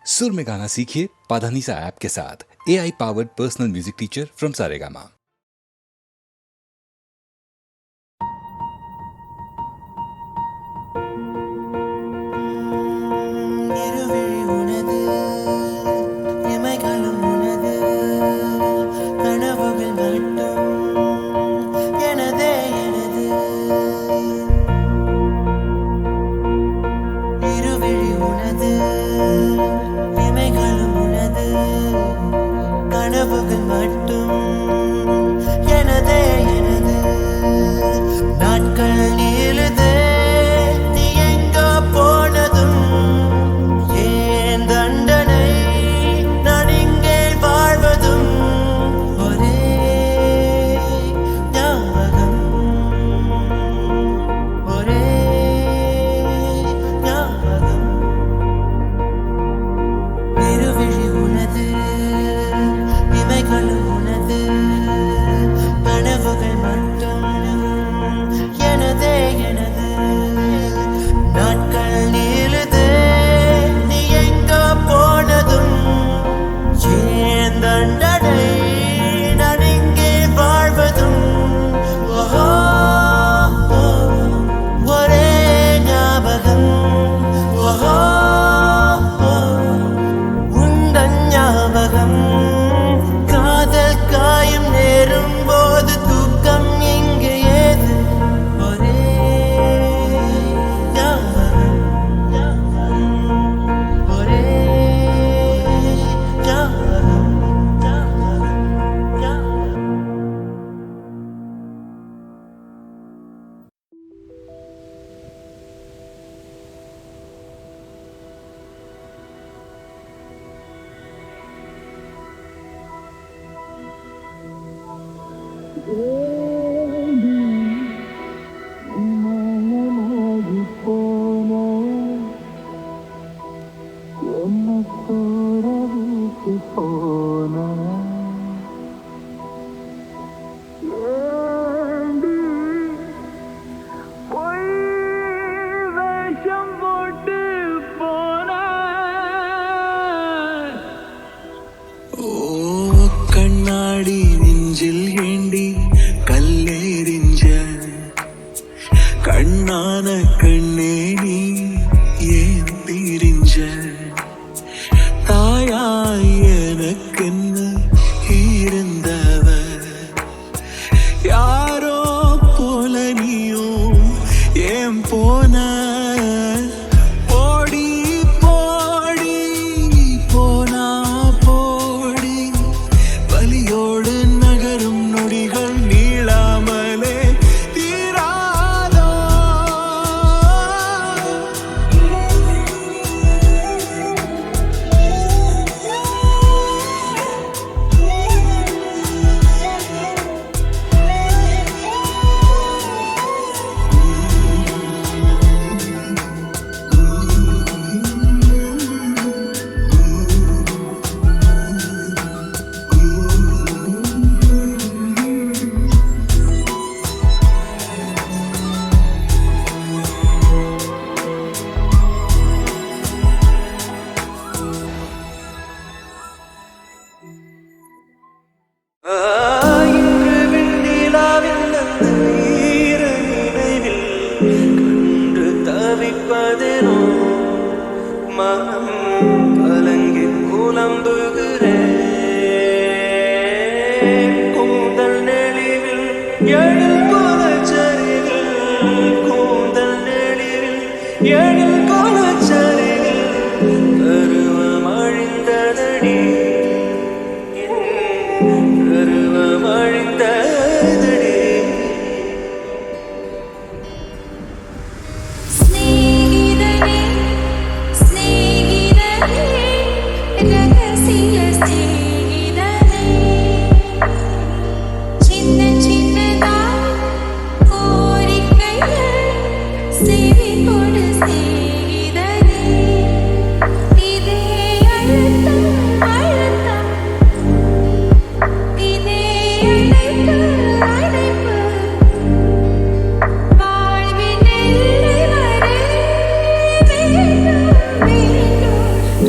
सुर में गाना सीखिए पाधानीसा ऐप के साथ। AI powered personal music teacher from Saregama.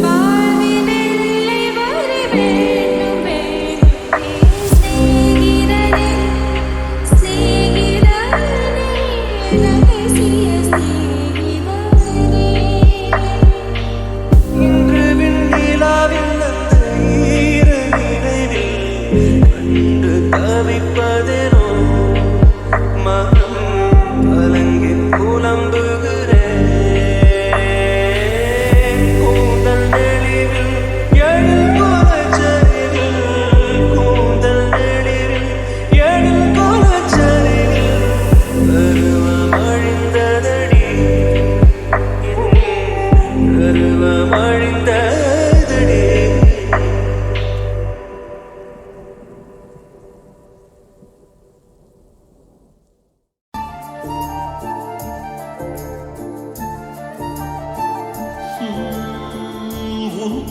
Bye.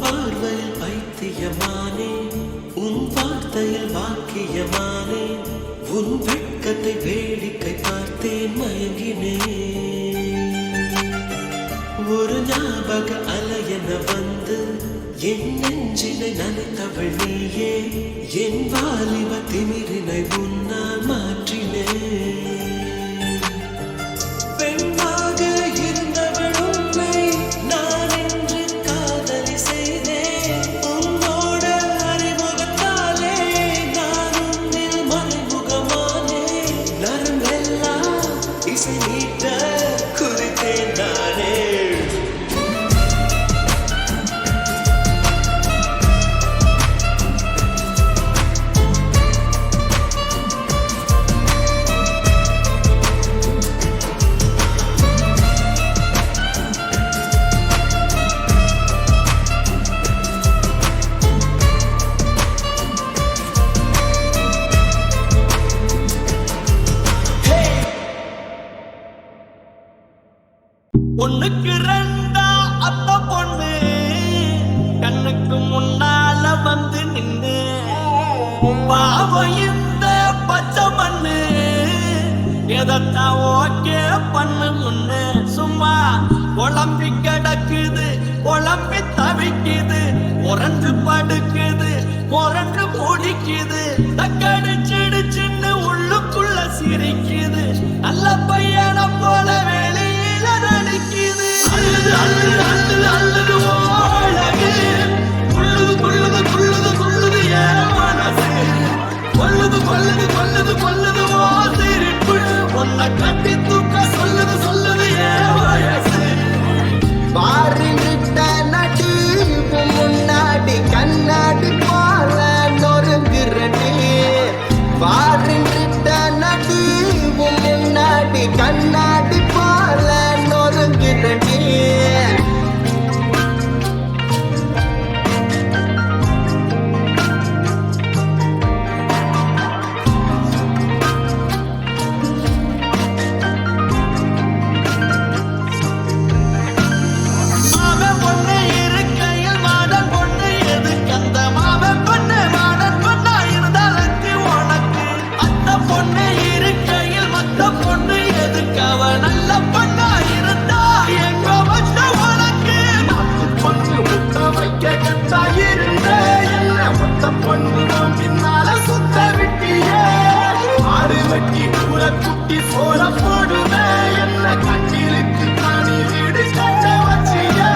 பார்வையில் பைத்தியமானே, உன் வார்த்தையில் வாக்கியமானே, உன் வெட்கத்தை வேடிக்கை பார்த்தேன் மயங்கினேன். ஒரு ஞாபக அலையென வந்து என் நெஞ்சினை நனைத்தவள் நீயே, என் வாலிப திமிரினை உன்னால் மாற்றினேன். பெண்ணாக இருந்தவள் உன்னை நான் என்று காதலி செய்தேன். உன்னோட அறிமுகத்தாலே நான் உன்னில் மறைமுகமானேன். நரம்பெல்லாம் இசை மீட்ட குறித்தேன் நானே. ஒண்ணுக்கு ரெண்டா அத்த பொண்ணு கண்ணுக்கு முன்னால வந்து நின்னு, பாவம் இந்த பச்சை மண்ணு எதத்தான் ஓகே பண்ணு முன்னு. சும்மா குழம்பி கிடக்குது, குழம்பி தவிக்குது, உறஞ்சு படுக்குது, முரண்டு முடிக்குது, தக்கடிச்சிடு சின்ன உள்ளுக்குள்ள சிரிக்குது. நல்ல பையன போல வெளியில நடிக்குது. அழுது அழுது அழுது அழுது அழகு குள்ளுது குள்ளுது குள்ளுது குள்ளுது என் மனசு. கொல்லுது கொல்லுது கொல்லுது கொல்லுது ஓ சிரிப்பு. உன்னை கட்டி தூக்க சொல்லுது சொல்லுது என் வயசு. பாரிட்ட நடி முன்னாடி கண்ணாடி போல நொறுங்குறடி. பாரிட்ட நடி முன்னாடி கண்ணாடி போல நொறுங்குறடி. மாமன் பொண்ணு இருக்கையில் மாடன் பொண்ணு எதுக்கு? அந்த மாமன் பொண்ணு மாடன் பொண்ணா இருந்தாலுக்கு உனக்கு. அத்த பொண்ணு இருக்கையில் மத்த பொண்ணு எதுக்கு? அவ நல்ல பொண்ணா இருந்தா எங்க வச்ச உனக்கு. மத்த பொண்ணு முத்த வைக்க கத்தா இருந்த என்ன மொத்த பொண்ணு பின்னால சுத்த விட்டியே. ஆடு வெட்டி கூட குட்டி சோழ போடுவே என்ன கட்டிலுக்கு தனி வீடு கட்ட வச்சியே.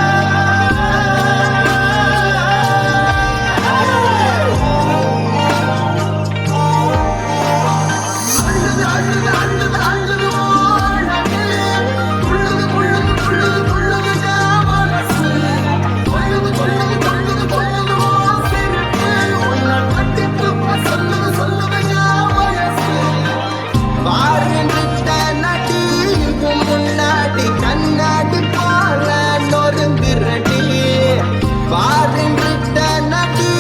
அழுது அழுது அழுது அழுது ஓடவே குள்ளுது குள்ளுது குள்ளுது குள்ளுது என் மனசு. கொல்லுது கொல்லுது கொல்லுது கொல்லுது ஓ சிரிப்பு. உன்னை கட்டி தூக்க சொல்லுது சொல்லுது என் வயசு. பாரிட்ட நடி முன்னாடி கண்ணாடி போல நொறுங்குறடி. பாரிட்ட நடி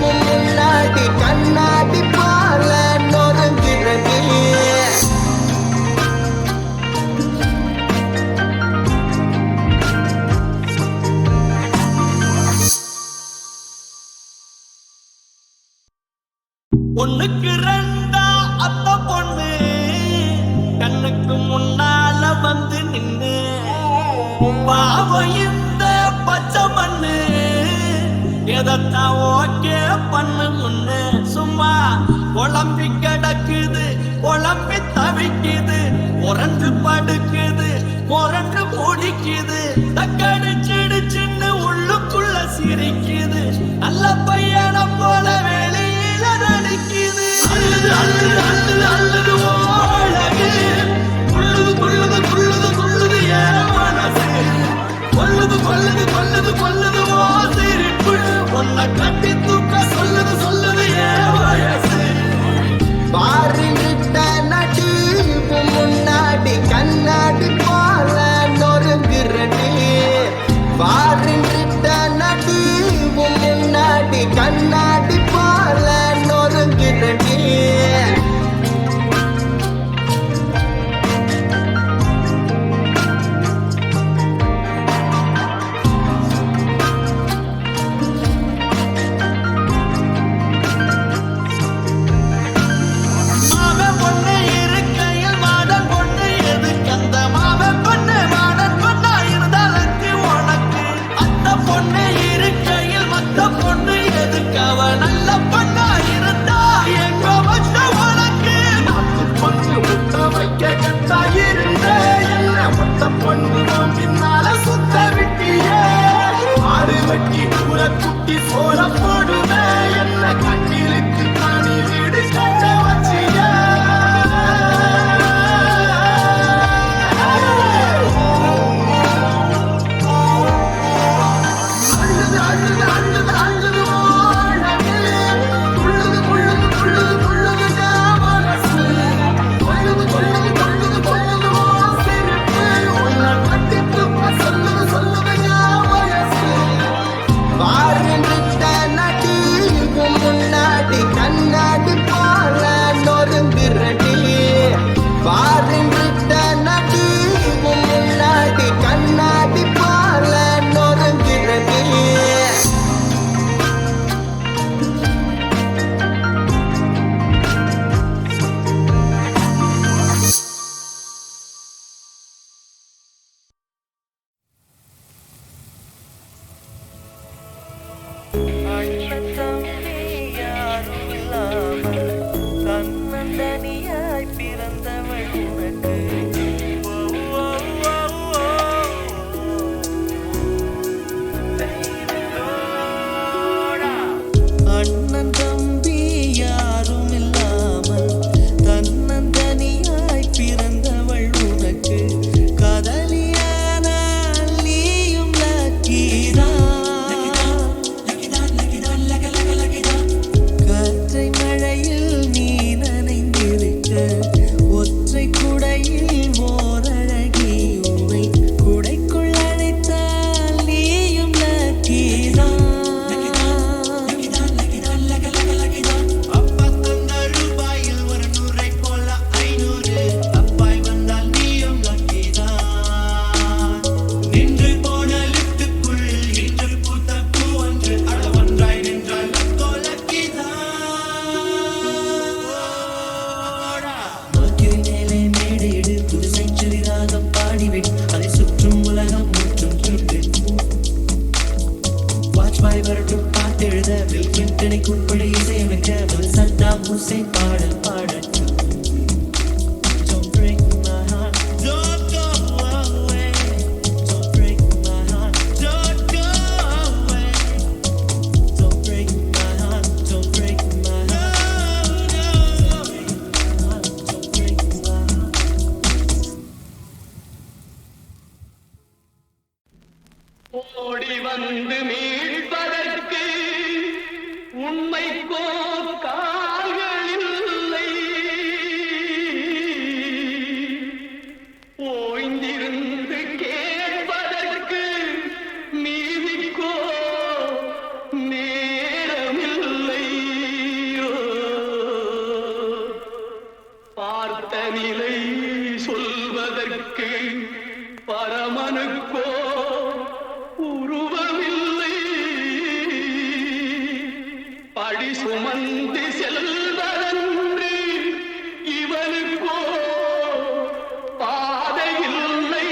முன்னாடி கண்ணாடி போல நொறுங்குறடி. ஒண்ணுக்கு ரெண்டா அத்த பொண்ணு கண்ணுக்கு முன்னால வந்து நின்னு, பாவம் இந்த பச்சை மண்ணு எதத்தான் ஓகே பண்ணு முன்னு. சும்மா குழம்பி கிடக்குது, குழம்பி தவிக்குது, உறஞ்சு படுக்குது, முரண்டு முடிக்குது, தக்கடிச்சிடு சின்ன உள்ளுக்குள்ள சிரிக்குது. நல்ல பையன போல வெளியில நடிக்குது. அழுது அழுது அழுது அழுது ஓ அழகு குள்ளுது குள்ளுது குள்ளுது குள்ளுது என் மனசு. கொல்லுது கொல்லுது கொல்லுது கொல்லுது ஓ சிரிப்பு. உன்னை கட்டி தூக்க சொல்லுது சொல்லுது என் வயசு. பாரிட்ட நடி முன்னாடி கண்ணாடி போல நொறுங்குறடி. பாரிட்ட நடி முன்னாடி கண்ணாடி போல நொறுங்குறடி. கட்டி சோற போடுவேன் என்ன கண்ணிலுக்கு காணி வீடு கட்ட வச்சியா கண்ணாடி பால நொறுங்குறடி பாருங்கிட்ட நடி முன்னாடி கண்ணாடி பால நொறுங்குறடி தன்னந்தனியாய் பிறந்தவள் உனக்கு அண்ணன் தம்பி யாரும் இல்லாமல் தன்னந்தனியாய் பிறந்தவள் உனக்கு காதலியானால் நீயும் காற்றை மழையில் நீ நனைந்திருக்க ஒற்றை குடையில் ஓரழகி உனை குடைக்குள் அழைத்தால் நீயும் லக்கிதான் அப்பா தந்த ரூபாயில் ஒரு 100 போல 500 அப்பாய் வந்தால் நீயும் லக்கிதான் நின்று போன லிப்டுக்குள் இன்று பூத்த பூ ஒன்று அட ஒன்றாய் நின்றால் லக்கோ லக்கிதான் மக்கிரி மேலே மேடையிடு புது செஞ்சுரி ராகம் பாடிவிடு அதை சுற்றும் உலகம் முற்றும் சுற்று வாஜ்பாய் வரட்டும் பார்த்தெழுத பில் கிளின்டனை உட்பட இசையமைக்க ஒரு சத்தாம் ஹுசைன் பாடல் பாடட்டும் Don't break my heart, don't go away. Don't break my heart, don't go away. Don't break my heart, don't break my heart. Don't break my heart, don't break my heart. ஓடி வந்து மீட்பதற்கு உண்மைக்கோ கால்கள் இல்லை ஓய்ந்திருந்து கேட்பதற்கு நீதிக்கோ நேரமில்லை பார்த்த நிலை சொல்வதற்கு பரமனுக்கோ உருவமில்லை படி சுமந்து செல்வதன்று இவனுக்கோ பாதையில்லை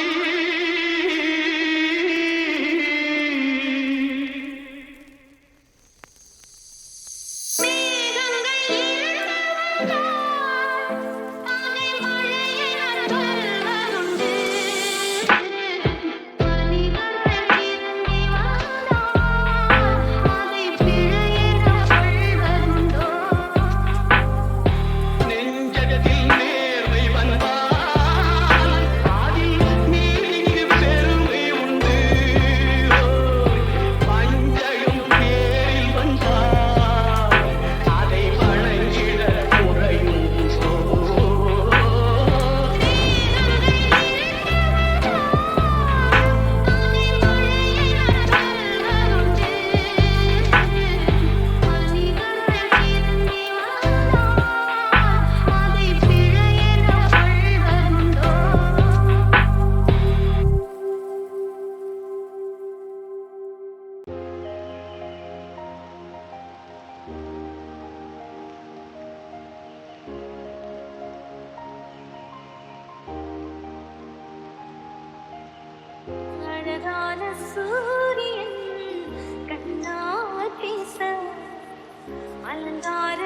நெஞ்சத்தில் நேர்மை வந்தால் அதில் நீதிக்கு பெருமை உண்டு பஞ்சகம் பேரில் வந்தால் அதை வணங்கிட குறையும் அழகான சூரியன் கண்ணால் பேச அலங்கார